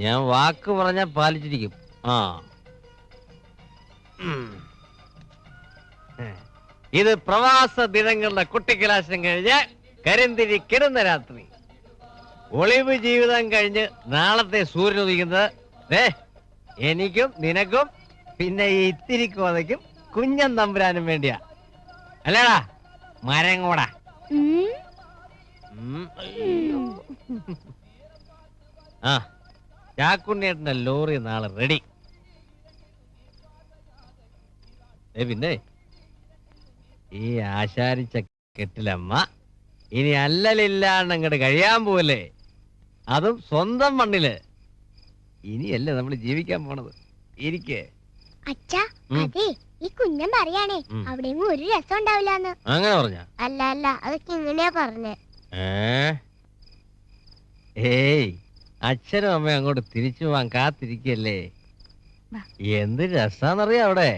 ഞാൻ വാക്ക് പറഞ്ഞ പാലിച്ചിരിക്കും. ആ, ഇത് പ്രവാസ ദിനങ്ങളുടെ കുട്ടിക്കലാശം കഴിഞ്ഞ് കരിന്തിരി കിടന്ന രാത്രി ഒളിവ് ജീവിതം കഴിഞ്ഞ് നാളത്തെ സൂര്യൻ ഉദിക്കുന്നത് എനിക്കും നിനക്കും പിന്നെ ഈ ഇത്തിരി കോതയ്ക്കും കുഞ്ഞൻ തമ്പുരാനും വേണ്ടിയാ. അല്ലേടാ മരങ്ങോടാ? ആ, ചാക്കുണ്ണിയേട്ടന്റെ ലോറി നാളെ റെഡി. പിന്നെ ഈ ആശാരിച്ച കെട്ടിലമ്മ ഇനി അല്ലലില്ലാണ്ട് അങ്ങോട്ട് കഴിയാൻ പോലെ, അതും സ്വന്തം മണ്ണില്. ഇനിയല്ലേ നമ്മൾ ജീവിക്കാൻ പോണത്. ഇരിക്കേ അച്ഛാ, അതെ ഈ കുഞ്ഞൻ പറയാണേ അവിടെ ഒരു രസം ഉണ്ടാവില്ലാന്ന്. അങ്ങനെ പറഞ്ഞ? അല്ല അല്ല, അതൊക്കെ ഇങ്ങനെയാ പറഞ്ഞേ. ഏയ്, അച്ഛനും അമ്മയും അങ്ങോട്ട് തിരിച്ചു പോവാൻ കാത്തിരിക്കല്ലേ. എന്ത് രസാന്നറിയാം അവിടെ.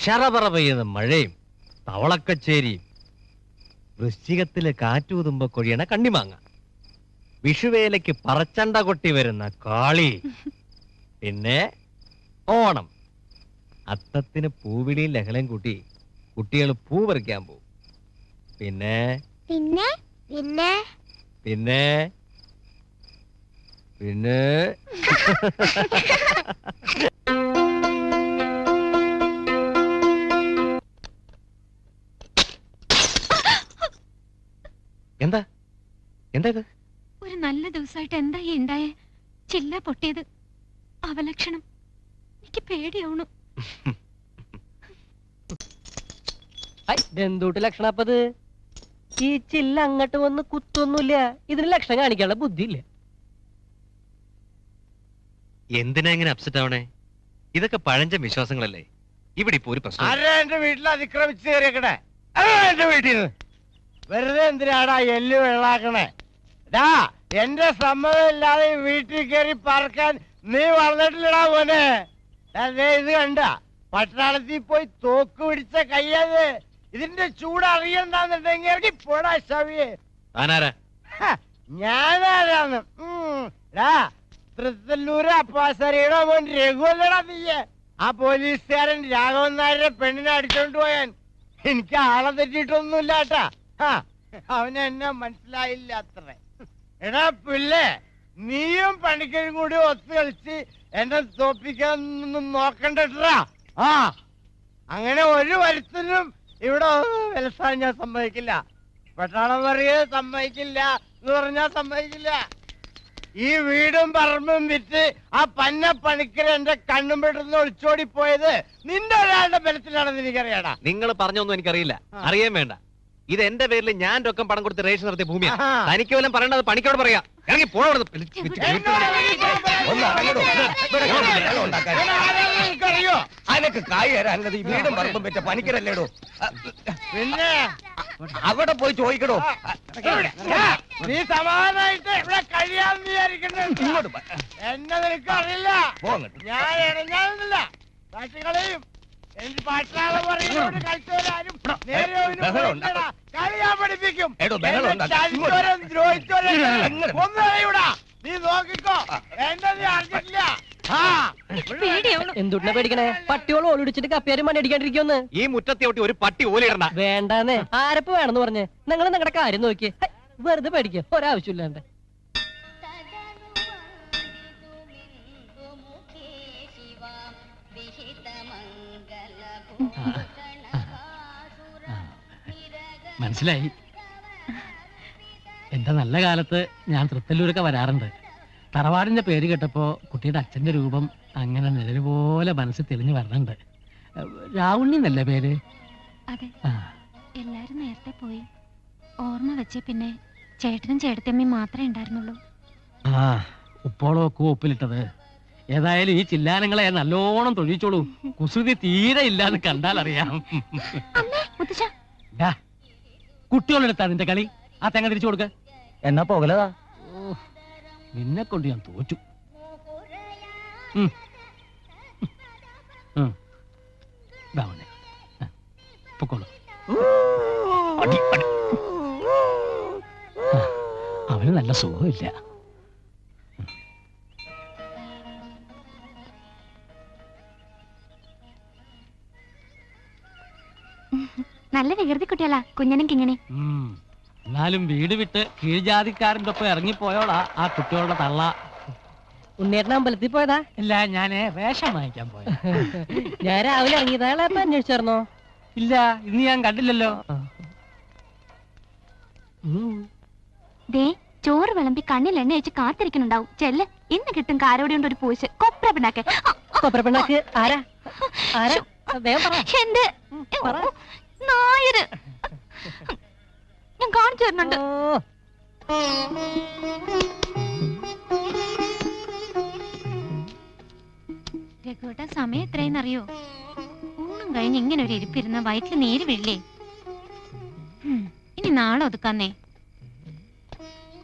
ഷറപറ പെയ്യുന്ന മഴയും തവളക്കച്ചേരിയും, വൃശ്ചികത്തില് കാറ്റൂതുമ്പോ കൊഴിയണ കണ്ണിമാങ്ങ, വിഷുവേലയ്ക്ക് പറച്ചണ്ട കൊട്ടി വരുന്ന കാളി, പിന്നെ ഓണം. അത്തത്തിന് പൂവിളിയും ലഹളയും കൂട്ടി കുട്ടികൾ പൂ പറിക്കാൻ പോവും. പിന്നെ പിന്നെ പിന്നെ പിന്നെ പിന്നെ എന്താ എന്താ ഇത്? ഒരു നല്ല ദിവസമായിട്ട് എന്താ ഈ ഉണ്ടായേ? ചില്ല പൊട്ടിയത്, അവലക്ഷണം. എനിക്ക് പേടിയാവണു. എന്തൂട്ട് ലക്ഷണപ്പത്? ഈ ചില്ല അങ്ങോട്ട് വന്ന് കുത്തൊന്നുമില്ല. ഇതിന് ലക്ഷണം കാണിക്കാനുള്ള ബുദ്ധിയില്ല. എന്തിനാ ഇങ്ങനെ അപ്സെറ്റ് ആവണേ? ഇതൊക്കെ പഴഞ്ചൻ വിശ്വാസങ്ങളല്ലേ. ഇവിടെ ഇപ്പൊ ഒരു പ്രശ്നം. എന്റെ വീട്ടിൽ അതിക്രമിച്ച് കയറിയേക്കണേ. എന്റെ വീട്ടിൽ വെറുതെ എന്തിനാടാ എല്ല് വെള്ളാക്കണേ? എന്റെ സമ്മതം ഇല്ലാതെ വീട്ടിൽ കയറി പറക്കാൻ നീ വളർന്നിട്ടില്ലടാ മോനെ. ഇത് കണ്ട, പട്ടാളത്തിൽ പോയി തോക്ക് പിടിച്ച കയ്യത്. ഇതിന്റെ ചൂട് അറിയണ്ടെന്നുണ്ടെങ്കിൽ ഇറങ്ങി പോടാ ശവിയെ. ഞാനാരാന്ന്? തൃത്തല്ലൂര് അപ്പാസരിയുടെ മോൻ രഘുവല്ലടാ നീയെ. ആ പോലീസുകാരൻ രാഘവൻ നായരുടെ പെണ്ണിനെ അടിച്ചോണ്ട് പോയാൻ. എനിക്ക് ആളെ തെറ്റിയിട്ടൊന്നുമില്ല കേട്ടാ. അവന് എന്നെ മനസ്സിലായില്ല അത്ര. എടാ പിള്ളേ, നീയും പണിക്കരും കൂടി ഒത്തു കളിച്ച് എന്നെ തോപ്പിക്കാനൊന്നും നോക്കണ്ടട്ടാ. ആ, അങ്ങനെ ഒരു വരുത്തനും ഇവിടെ വിലസാൻ ഞാൻ സമ്മതിക്കില്ല. പട്ടാളം പറയേ സമ്മതിക്കില്ല എന്ന് പറഞ്ഞാൽ സമ്മതിക്കില്ല. ഈ വീടും പറമ്പും വിറ്റ് ആ പന്ന പണിക്കര് എന്റെ കണ്ണും പെട്ടെന്ന് ഒളിച്ചോടി പോയത് നിന്റെ ഒരാളുടെ ബലത്തിലാണെന്ന് എനിക്കറിയാടാ. നിങ്ങൾ പറഞ്ഞൊന്നും എനിക്കറിയില്ല, അറിയാൻ വേണ്ട. ഇത് എന്റെ പേരിൽ ഞാൻ രൊക്കം പണം കൊടുത്ത് റേഷൻ നടത്തിയ ഭൂമിയാണ്. തനിക്ക് വല്ലതും പറയേണ്ടത് പണിക്കോട് പറയാ. ഇറങ്ങി പോണോ? അതിനൊക്കെ കായ് തരാനുള്ളത് ഈ വീടും പറമ്പും പറ്റ പണിക്കരല്ലേടോ. പിന്നെ അവിടെ പോയി ചോദിക്കടോ. നീ സമാധാനായിട്ട് ഇവിടെ കഴിയാന്ന് വിചാരിക്കണ്ട. എന്നെ നിനക്ക് അറിയില്ല. ഞാൻ ഇടഞ്ഞാന്നില്ല. സാക്ഷികളെയും എനിക്ക് പട്ടാളം പറയുന്നോട് കളിച്ചവരാരും കളിയാൻ പഠിപ്പിക്കും. ദ്രോഹിച്ചോരാ നീ നോക്കിക്കോ. എന്റെ നീ അറിഞ്ഞിട്ടില്ല. എന്തുട്ടിനെ പേടിക്കണേ? പട്ടിയോളം ഓടിച്ചിട്ട് കപ്പിയാരും മണി അടിക്കാണ്ടിരിക്കുമെന്ന്. ഈ മുറ്റത്തെ ഒരു പട്ടി ഓലിയിടണ്ട. വേണ്ടാന്നേ. ആരപ്പ് വേണമെന്ന് പറഞ്ഞേ? നിങ്ങൾ നിങ്ങളുടെ കാര്യം നോക്കിയേ. വെറുതെ പേടിക്കുക, ഒരാവശ്യമില്ലാണ്ട്. മനസ്സിലായി. എന്റെ നല്ല കാലത്ത് ഞാൻ തൃത്തല്ലൂരൊക്കെ വരാറുണ്ട്. തറവാടിന്റെ പേര് കേട്ടപ്പോ കുട്ടിയുടെ അച്ഛന്റെ രൂപം അങ്ങനെ നിഴല് പോലെ മനസ്സിൽ തെളിഞ്ഞു വരണുണ്ട്. രാവുണ്ണി എന്നല്ലേ പേര്? അതെ. എല്ലാരും നേരത്തെ പോയി. ഓർമ്മ വെച്ചേ പിന്നെ ചേട്ടനും ചേട്ടത്തിയമ്മയും മാത്രമേ ഉണ്ടായിരുന്നുള്ളൂ. ആ, ഉപ്പോളമൊക്കെ ഉപ്പിലിട്ടത്. ഏതായാലും ഈ ചില്ലാനങ്ങളെ നല്ലോണം തൊഴിച്ചോളൂ. കുസൃതി തീരെ ഇല്ലാന്ന് കണ്ടാൽ അറിയാം. കുട്ടികളെടുത്താ നിന്റെ കളി. ആ തേങ്ങ തിരിച്ചു കൊടുക്ക. എന്നാ പോകലതാ. നിന്നെ കൊണ്ട് ഞാൻ തോറ്റു. പൊക്കോളൂ. അവൻ അവന് നല്ല സുഖമില്ല. നല്ല വികൃതി കുട്ടികളാ കുഞ്ഞനും കിങ്ങനെ. എന്നാലും വീട് വിട്ട് കീഴ്ജാതിക്കാരൻ്റെ ഒപ്പം ഇറങ്ങിപ്പോയോളാ ആ കുട്ടികളുടെ തള്ള. ഉണ്ണേട്ടൻ അമ്പലത്തിൽ പോയതാ? ഇല്ല, ഞാന് വേഷം വാങ്ങിക്കാൻ പോയ. ഞാൻ രാവിലെ ഇറങ്ങിയതാ. അപ്പൊ അന്വേഷിച്ചോ? ഇല്ല, ഇന്ന് ഞാൻ കണ്ടില്ലല്ലോ. ദേ ചോറ് വിളമ്പി കണ്ണിൽ എണ്ണ വെച്ച് കാത്തിരിക്കുന്നുണ്ടാവും. ചെല്ല്, ഇന്ന് കിട്ടും കാരോടി കൊണ്ട് ഒരു പൂശ്. കൊപ്ര പിണ്ണാക്ക്. കൊപ്ര പിണ്ണാക്ക് ആരാ? ആരാ? വേഗം പറ. എന്റെ നായര് ഞാൻ കാണിച്ചു തരുന്നുണ്ട്. രഘുവേട്ട, സമയം എത്രയെന്നറിയോ? ഊണും കഴിഞ്ഞ് ഇങ്ങനെ ഒരു ഇരിപ്പിരുന്ന വയറ്റിൽ നീര് വീഴില്ലേ? ഇനി നാളെ ഒതുക്കാന്നേ.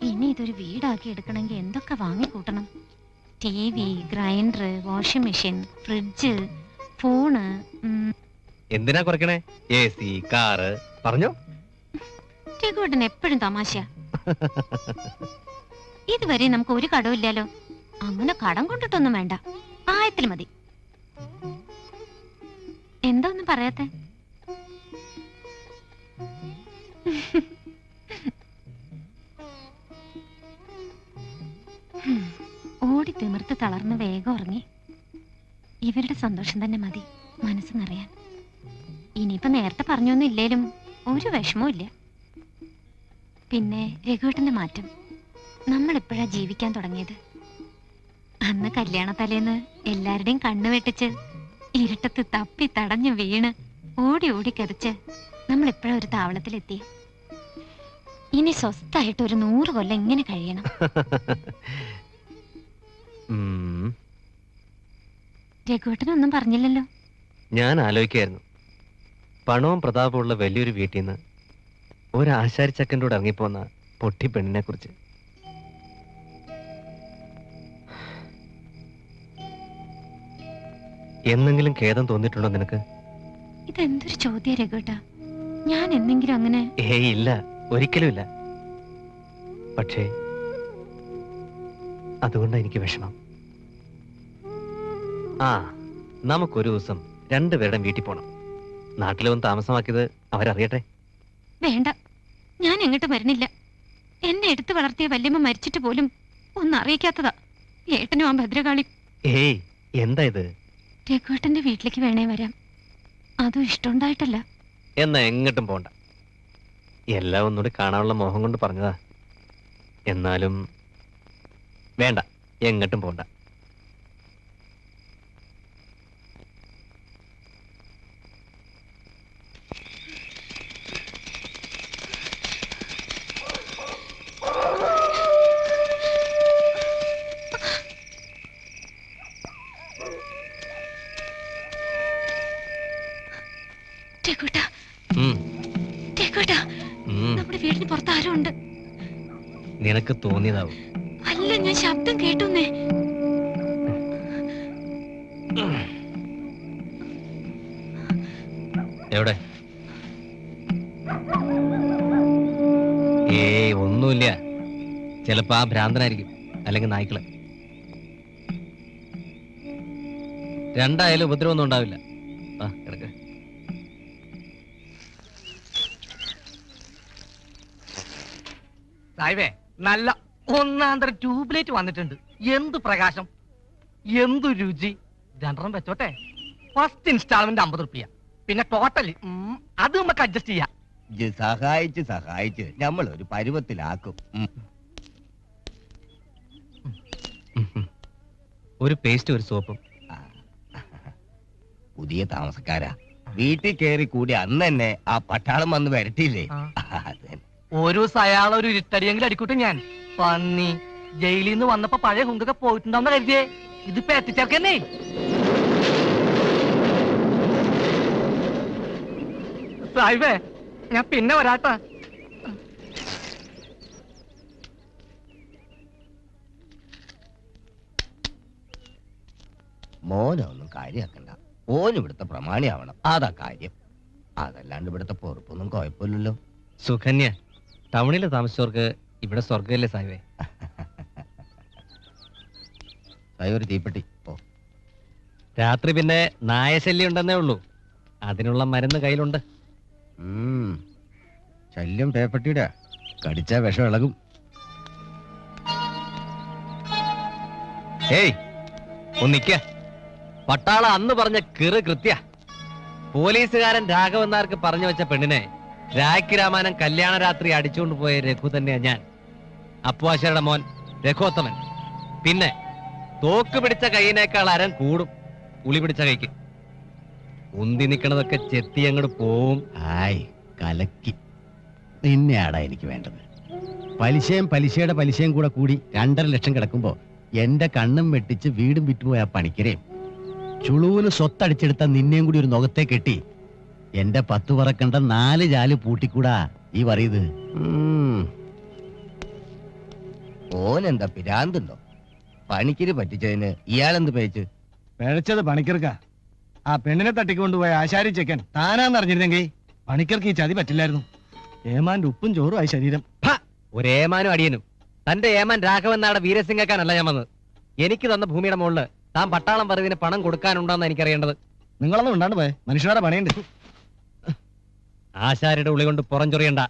ഇനി ഇതൊരു വീടാക്കി എടുക്കണമെങ്കിൽ എന്തൊക്കെ വാങ്ങിക്കൂട്ടണം? TV, grinder, washing machine, fridge, phone. എന്തിനാ കുറയ്ക്കണേ? AC, കാറ് പറഞ്ഞോ. രഘുവേട്ടൻ എപ്പോഴും തമാശ. ഇതുവരെ നമുക്ക് ഒരു കടവും ഇല്ലല്ലോ. അങ്ങനെ കടം കൊണ്ടിട്ടൊന്നും വേണ്ട, ആയത്തിൽ മതി. എന്താ ഒന്നും പറയാത്തെ? ഓടി തിമിർത്ത് തളർന്ന് വേഗം ഉറങ്ങി. ഇവരുടെ സന്തോഷം തന്നെ മതി മനസ്സ് നിറയാൻ. ഇനിയിപ്പോ നേരത്തെ പറഞ്ഞൊന്നും ഇല്ലേലും ഒരു വിഷമവും ഇല്ല. പിന്നെ രഘുവേട്ടന്റെ മാറ്റം. നമ്മൾ എപ്പോഴാ ജീവിക്കാൻ തുടങ്ങിയത്? അന്ന് കല്യാണ തലേന്ന് എല്ലാവരുടെയും കണ്ണു വെട്ടിച്ച് ഇരുട്ടത്ത് തപ്പി തടഞ്ഞു വീണ് ഓടി ഓടി കതിച്ച് നമ്മൾ എപ്പോഴാ ഒരു താവളത്തിലെത്തി? ഇനി സ്വസ്ഥായിട്ട് ഒരു 100 കൊല്ലം ഇങ്ങനെ കഴിയണം. രഘുവേട്ടനൊന്നും പറഞ്ഞില്ലല്ലോ. ഞാൻ ആലോചിക്കായിരുന്നു, പണവും പ്രതാപമുള്ള വലിയൊരു വീട്ടിൽ നിന്ന് ഒരു ആശാരിച്ചക്കൻ്റെ കൂടെ ഇറങ്ങിപ്പോന്ന പൊട്ടി പെണ്ണിനെ കുറിച്ച്. എന്നെങ്കിലും ഖേദം തോന്നിയിട്ടുണ്ടോ നിനക്ക്? ഇതെന്തൊരു ചോദ്യ രഘുവേട്ടാ. ഞാൻ എന്തെങ്കിലും അങ്ങനെ? ഏയ് ഇല്ല, ഒരിക്കലും ഇല്ല. പക്ഷേ അതുകൊണ്ടാ എനിക്ക് വിഷമം. നമുക്കൊരു ദിവസം രണ്ടുപേരുടെ വീട്ടിൽ പോണം. നാട്ടിൽ വന്ന് താമസമാക്കിയത് അവരറിയട്ടെ. വേണ്ട, ഞാൻ എങ്ങോട്ടും വരുന്നില്ല. എന്നെ എടുത്തു വളർത്തിയ വല്യമ്മ മരിച്ചിട്ട് പോലും ഒന്നും അറിയിക്കാത്തതാ ഏട്ടനും ആ ഭദ്രകാളി. ഏയ് എന്താ ഇത്? രഘുവേട്ടന്റെ വീട്ടിലേക്ക് വേണേ വരാം, അതും ഇഷ്ടമുണ്ടായിട്ടല്ല. എന്നാ എങ്ങോട്ടും പോണ്ട. എല്ലാം ഒന്നുകൂടി കാണാനുള്ള മോഹം കൊണ്ട് പറഞ്ഞതാ. എന്നാലും വേണ്ട, എങ്ങോട്ടും പോണ്ട. നമ്മുടെ വീടിന് പുറത്ത് ആരും ഉണ്ട്. നിനക്ക് തോന്നിയതാവും. അല്ല, ഞാൻ ശബ്ദം കേട്ടുന്നേ. എവിടെ? ഏയ് ഒന്നുമില്ല. ചിലപ്പോ ആ ഭ്രാന്തനായിരിക്കും, അല്ലെങ്കിൽ നായ്ക്കള്. രണ്ടായാലും ഉപദ്രവമൊന്നും ഉണ്ടാവില്ല. കിടക്ക. സായിവേ, നല്ല ഒന്നാന്തരം ട്യൂബ്ലൈറ്റ് വന്നിട്ടുണ്ട്. എന്ത് പ്രകാശം, എന്തു രുചി. 2 വെച്ചോട്ടെ. ഫസ്റ്റ് ഇൻസ്റ്റാൾമെന്റ് 50 റുപ്യ, പിന്നെ ടോട്ടല് അത് നമുക്ക് അഡ്ജസ്റ്റ് ചെയ്യാം. സഹായിച്ച് നമ്മൾ ഒരു പരുവത്തിലാക്കും. ഒരു പേസ്റ്റ്, ഒരു സോപ്പും. പുതിയ താമസക്കാരാ, വീട്ടിൽ കയറി കൂടി അന്ന് തന്നെ ആ പട്ടാളം വന്ന് വരട്ടിയില്ലേ? ഒരു ദിവസം അയാളൊരു ഇരുട്ടടിയെങ്കിലും അടിക്കൂട്ടും ഞാൻ. പന്നി ജയിലിൽ നിന്ന് വന്നപ്പോ പഴയ ഹുങ്കൊക്കെ പോയിട്ടുണ്ടാവുന്ന കരുതിയേ. ഇതിപ്പോ എത്തിച്ചേർക്കന്നേ. സായിബേ, ഞാൻ പിന്നെ വരാട്ടാ. മോനൊന്നും കാര്യാക്കണ്ട. ഓൻ ഇവിടുത്തെ പ്രമാണിയാവണം, അതാ കാര്യം. അതല്ലാണ്ട് ഇവിടുത്തെ പൊറുപ്പൊന്നും കുഴപ്പമില്ലല്ലോ. സുകന്യ, ടൗണിൽ താമസിച്ചവർക്ക് ഇവിടെ സ്വർഗമല്ലേ സാഹിബേ. ഒരു തീപ്പെട്ടി ഓ രാത്രി പിന്നെ നായശല്യം ഉണ്ടെന്നേ ഉള്ളൂ. അതിനുള്ള മരുന്ന് കയ്യിലുണ്ട്. ശല്യം പേപ്പട്ടിയുടെ കടിച്ച വിഷം ഇളകും. ഏയ് ഒന്നിക്ക. പട്ടാള അന്ന് പറഞ്ഞ കിറ് കൃത്യ. പോലീസുകാരൻ രാഘവന്നാർക്ക് പറഞ്ഞു വെച്ച പെണ്ണിനെ രാഖി രാമായണം കല്യാണ രാത്രി അടിച്ചുകൊണ്ട് പോയ രഘു തന്നെയാ ഞാൻ. അപ്പുവാശരുടെ മോൻ രഘോത്തമൻ. പിന്നെ തോക്ക് പിടിച്ച കൈയിനേക്കാൾ അരം കൂടും ഉളി പിടിച്ച കൈക്ക്. ഉന്തി നിക്കണതൊക്കെ ചെത്തി അങ്ങോട്ട് പോവും. ആയ് കലക്കി. നിന്നെയാടാ എനിക്ക് വേണ്ടത്. പലിശയും പലിശയുടെ പലിശയും കൂടെ കൂടി 2.5 ലക്ഷം കിടക്കുമ്പോ എന്റെ കണ്ണും വെട്ടിച്ച് വീടും വിറ്റുപോയ പണിക്കരേം ചുളുവിന് സ്വത്തടിച്ചെടുത്ത നിന്നെയും കൂടി ഒരു നുകത്തെ കെട്ടി എന്റെ 10 പറക്കണ്ട 4 ജാല് പൂട്ടിക്കൂടാ ഈ പറയുന്നത്. ഓനെന്താ പിരാന്തുണ്ടോ? പണിക്കര് പറ്റിച്ചതിന് ഇയാളെന്ത് പേച്ച്? പിഴച്ചത് പണിക്കർക്ക. ആ പെണ്ണിനെ തട്ടിക്കൊണ്ടുപോയ ആശാരി ചെക്കൻ താനാന്നറിഞ്ഞിരുന്നെങ്കിൽ പണിക്കർക്ക് ഈ ചതി പറ്റില്ലായിരുന്നു. ഏമാന്റെ ഉപ്പും ചോറും ആയി ശരീരം. ഒരേമാനും അടിയനും. തന്റെ ഏമാൻ രാഘവന്നാടെ വീരസിംഗക്കാനല്ല ഞാൻ വന്നത്. എനിക്ക് തന്ന ഭൂമിയുടെ മുകളില് താൻ പട്ടാളം പറവിന് പണം കൊടുക്കാനുണ്ടോന്ന് എനിക്കറിയേണ്ടത്. നിങ്ങളൊന്നും ഉണ്ടാണ്ട് പോയെ, മനുഷ്യരുടെ പണിയുണ്ട്. ആശാരിയുടെ ഉള്ളി കൊണ്ട് പുറംചൊറിയണ്ട.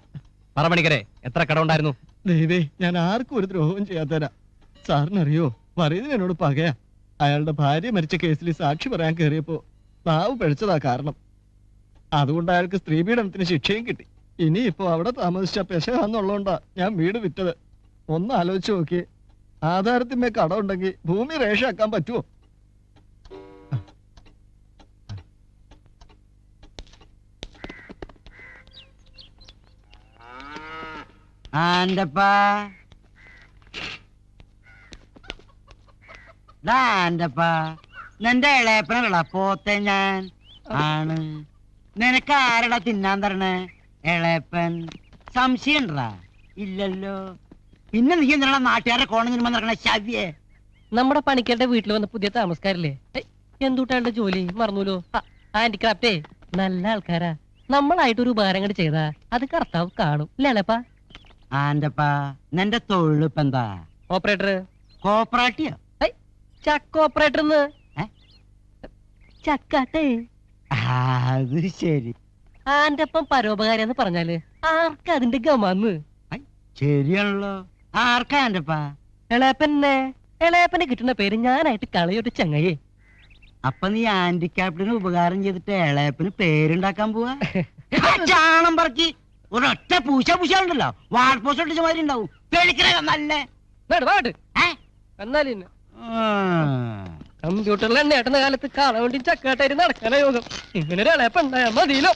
പറമണിക്കരെ എത്ര കടമുണ്ടായിരുന്നു? ദൈവേ, ഞാൻ ആർക്കും ഒരു ദ്രോഹവും ചെയ്യാത്തരാ. സാറിനറിയോ, പറയുന്നത് എന്നോട് പകയാ. അയാളുടെ ഭാര്യ മരിച്ച കേസിൽ സാക്ഷി പറയാൻ കയറിയപ്പോ നാവ് പിഴച്ചതാ കാരണം. അതുകൊണ്ട് അയാൾക്ക് സ്ത്രീപീഡനത്തിന് ശിക്ഷയും കിട്ടി. ഇനിയിപ്പോ അവിടെ താമസിച്ച പെശകാന്നുള്ളതുകൊണ്ടാ ഞാൻ വീട് വിറ്റത്. ഒന്ന് ആലോചിച്ച് നോക്കിയേ, ആധാരത്തിന്മേ കടം ഉണ്ടെങ്കിൽ ഭൂമി രേഷാക്കാൻ പറ്റുമോ? ആന്റപ്പാ നിന്റെ ഇളയപ്പനല്ല പോത്തെ ഞാൻ ആണ്. നിനക്ക് ആരടാ തിന്നാൻ തരണേ? ഇളയപ്പൻ. സംശയം ഉണ്ടാ? ഇല്ലല്ലോ. പിന്നെ നീ എന്തിനാ നാട്ടുകാരുടെ കോണഞ്ഞിരുമ്പോ നടക്കണ ശവ്യേ? നമ്മുടെ പണിക്കരുടെ വീട്ടിൽ വന്ന പുതിയ താമസക്കാരില്ലേ, എന്തുട്ടാളുടെ ജോലി മറന്നൂലോ. ഹാൻഡിക്രാഫ്റ്റേ നല്ല ആൾക്കാരാ. നമ്മളായിട്ടൊരു ഉപകാരം കൂടി ചെയ്താ അത് കർത്താവ് കാണും. ഇല്ലേപ്പാ? ആന്റപ്പാ നിന്റെ തൊഴിലിപ്പ എന്താ? ഓപ്പറേറ്റർ. കോപ്പറേറ്റീവ്? ചക്ക ഓപ്പറേറ്റർ. ചക്കാട്ടേ. അത് ശരി. ആന്റപ്പം പരോപകാരം എന്ന് പറഞ്ഞാല് ആർക്കാ അതിന്റെ ഗമാന്ന്? ശരിയാണല്ലോ. ആർക്കാ ആന്റപ്പാ? ഇളയപ്പന്നെ. ഇളയപ്പനെ കിട്ടുന്ന പേര് ഞാനായിട്ട് കളയൊരു ചങ്ങയെ. അപ്പൊ നീ ഹാൻഡിക്യാപ്റ്റിന് ഉപകാരം ചെയ്തിട്ട് ഇളയപ്പന് പേരുണ്ടാക്കാൻ പോവാ? ചാണം പറക്കി ഒരൊറ്റ പൂശുണ്ടല്ലോ, വാൾപോസ്റ്റ് ഒട്ടിച്ച മാതിരി ഉണ്ടാവും. നല്ല എന്നാലും കമ്പ്യൂട്ടറിൽ എണ്ണേട്ടുന്ന കാലത്ത് കാണാൻ വേണ്ടി ചക്കാട്ടായിട്ട് നടക്കാനാ യോഗം. ഇങ്ങനെ ഒരു ഇളയപ്പ ഉണ്ടായാ മതിയല്ലോ.